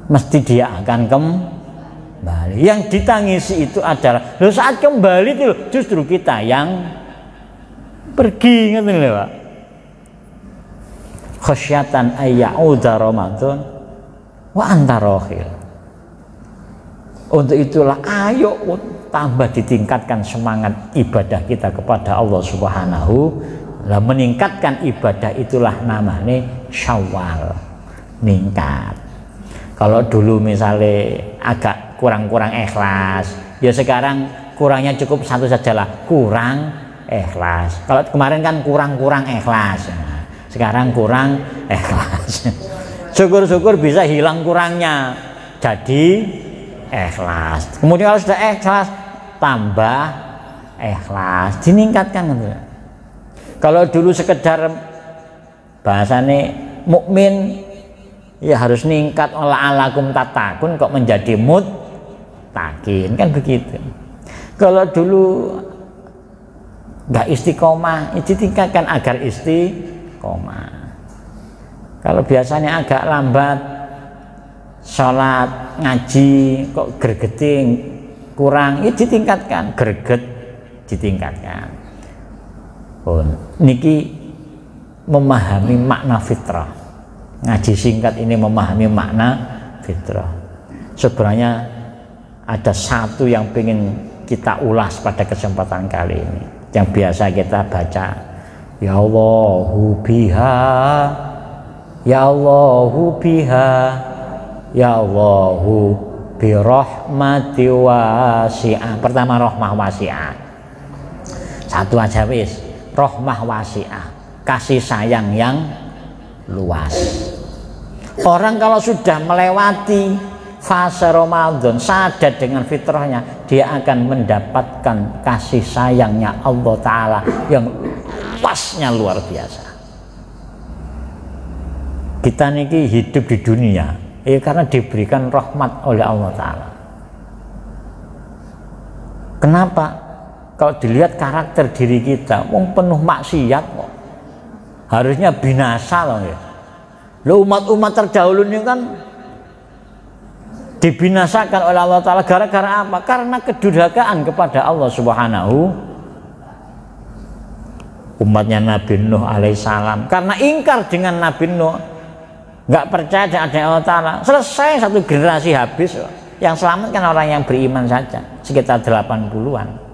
mesti dia akan kembali. Yang ditangisi itu adalah loh saat kembali itu justru kita yang pergi, ngerti lho Pak. Khasyatan ayya'uda Ramadan wa anta rahil. Untuk itulah ayo tambah ditingkatkan semangat ibadah kita kepada Allah Subhanahu. Lah meningkatkan ibadah itulah namanya Syawal, meningkat. Kalau dulu misalnya agak kurang-kurang ikhlas, ya sekarang kurangnya cukup 1 sajalah, kurang ikhlas. Kalau kemarin kan kurang-kurang ikhlas, nah, sekarang kurang ikhlas. Syukur-syukur bisa hilang kurangnya, jadi ikhlas. Kemudian kalau sudah ikhlas, tambah ikhlas, ditingkatkan. Kalau dulu sekedar bahasane mukmin ya harus ningkat la'alakum tatakun, kok menjadi muttaqin kan begitu. Kalau dulu nggak istiqomah, ditingkatkan agar istiqomah. Kalau biasanya agak lambat sholat ngaji kok gregeting kurang, ditingkatkan, greget ditingkatkan. Niki memahami makna fitrah. Ngaji singkat ini memahami makna fitrah. Sebenarnya ada satu yang ingin kita ulas pada kesempatan kali ini, yang biasa kita baca, ya Allahu biha, ya Allahu biha, ya Allahu birahmati wasi'ah. Pertama rahmah wasi'ah, satu aja wis. Rahmah wasi'ah, kasih sayang yang luas. Orang kalau sudah melewati fase Ramadan, sadar dengan fitrahnya, dia akan mendapatkan kasih sayangnya Allah Ta'ala yang luasnya luar biasa. Kita niki hidup di dunia karena diberikan rahmat oleh Allah Ta'ala. Kenapa? Kalau dilihat karakter diri kita, penuh maksiat kok, harusnya binasa loh ya. Lo umat-umat terdahulu ini kan dibinasakan oleh Allah Ta'ala gara-gara apa? Karena kedurhakaan kepada Allah Subhanahu. Umatnya Nabi Nuh alaihissalam karena ingkar dengan Nabi Nuh, nggak percaya dengan Allah Ta'ala, selesai satu generasi habis. Yang selamat kan orang yang beriman saja, sekitar 80-an.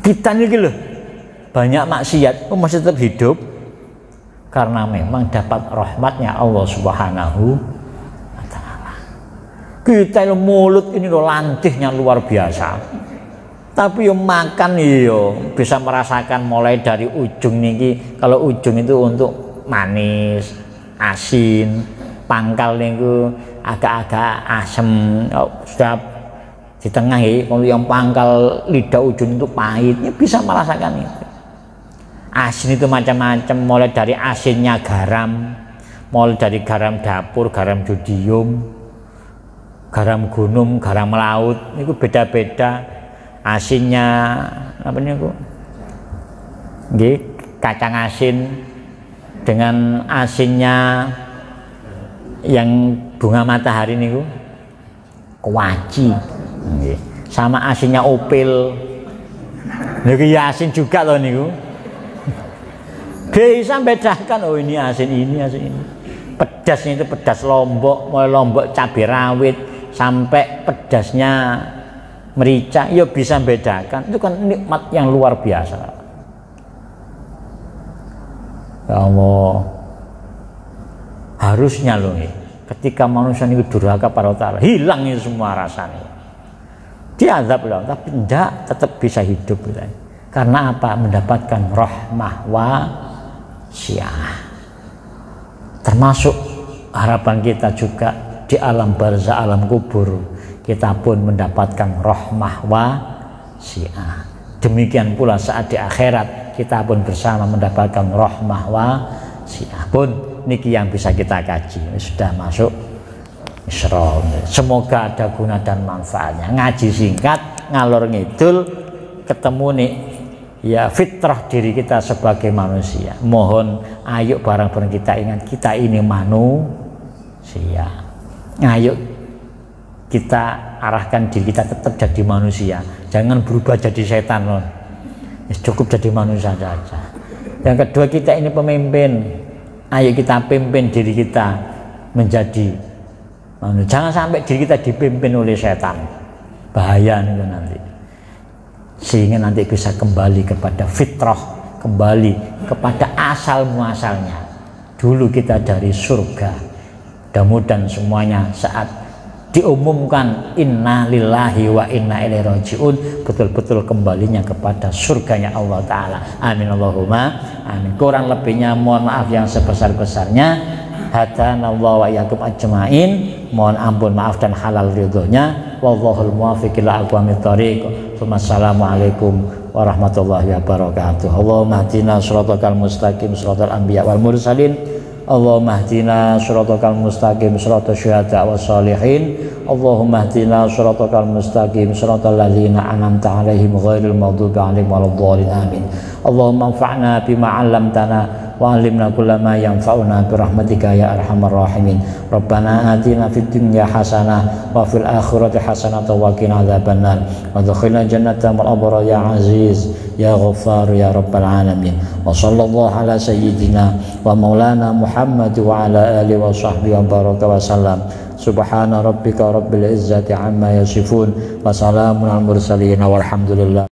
Kita ini loh banyak maksiat, masih tetap hidup karena memang dapat rahmatnya Allah Subhanahu wa Ta'ala. Kita ini mulut ini loh lantihnya luar biasa, tapi yang makan bisa merasakan mulai dari ujung niki. Kalau ujung itu untuk manis, asin, pangkal niku agak-agak asem, sudah di tengah kalau yang pangkal lidah ujung itu pahitnya bisa merasakan itu. Asin itu macam-macam, mulai dari asinnya garam, mulai dari garam dapur, garam jodium, garam gunung, garam laut, itu beda-beda. Asinnya apa nih Bu? Kacang asin dengan asinnya yang bunga matahari niku kewaci, sama asinnya opil niku asin juga loh niku. Bisa bedakan, oh ini asin ini, asin ini. Pedasnya itu pedas Lombok, mulai Lombok cabai rawit sampai pedasnya merica, ya bisa bedakan. Itu kan nikmat yang luar biasa. Ya Allah, harusnya loh ketika manusia itu durhaka pada Allah Ta'ala, hilang itu semua rasanya. Diazab loh, tapi tidak, tetap bisa hidup. Karena apa? Mendapatkan rahmah wa syiah. Termasuk harapan kita juga di alam barzah, alam kubur, kita pun mendapatkan rahmah wa syiah. Demikian pula saat di akhirat kita pun bersama mendapatkan rahmah wa syiah. Pun niki yang bisa kita kaji. Sudah masuk Isra. Semoga ada guna dan manfaatnya. Ngaji singkat, ngalor ngidul, ketemu nih ya fitrah diri kita sebagai manusia. Mohon ayo bareng-bareng kita ingat, kita ini manusia. Ayo kita arahkan diri kita tetap jadi manusia, jangan berubah jadi setan loh. Cukup jadi manusia saja. Yang kedua, kita ini pemimpin, ayo kita pimpin diri kita menjadi manusia. Jangan sampai diri kita dipimpin oleh setan, bahaya nih nanti. Sehingga nanti bisa kembali kepada fitrah, kembali kepada asal muasalnya. Dulu kita dari surga. Mudah-mudahan semuanya saat diumumkan inna lillahi wa inna ilaihi rajiun, betul-betul kembalinya kepada surganya Allah Ta'ala. Amin Allahumma amin. Kurang lebihnya mohon maaf yang sebesar-besarnya. Hadanallahu wa iyyakum ajmain. Mohon ampun, maaf dan halal ridhonya. Wallahul muwaffiq ila aqwamit thoriq. Wassalamualaikum warahmatullahi wabarakatuh. Allahumma hdina shiratal mustaqim shiratal anbiya wal mursalin. Allahumma hdina shiratal mustaqim shiratal syuhada was sholihin. Allahumma hdina shiratal mustaqim shiratal ladzina an'amta 'alaihim ghairil maghdubi 'alaihim waladdallin. Amin. Allahumma anfa'na bima 'allamtana wa 'allimna kullama yanfa'una bi rahmatika ya arhamar rahimin. Rabbana atina fid dunya hasanah wa fil akhirati hasanah wa qina adzabannar. Wa adkhilna jannata ma'al abrar ya aziz ya ghaffar ya rabbal alamin. Wa sallallahu ala sayyidina wa maulana Muhammad wa ala alihi wa sahbihi wa baraka wa sallam. Subhana rabbika rabbil izzati amma yasifun wa salamun al mursalin walhamdulillah.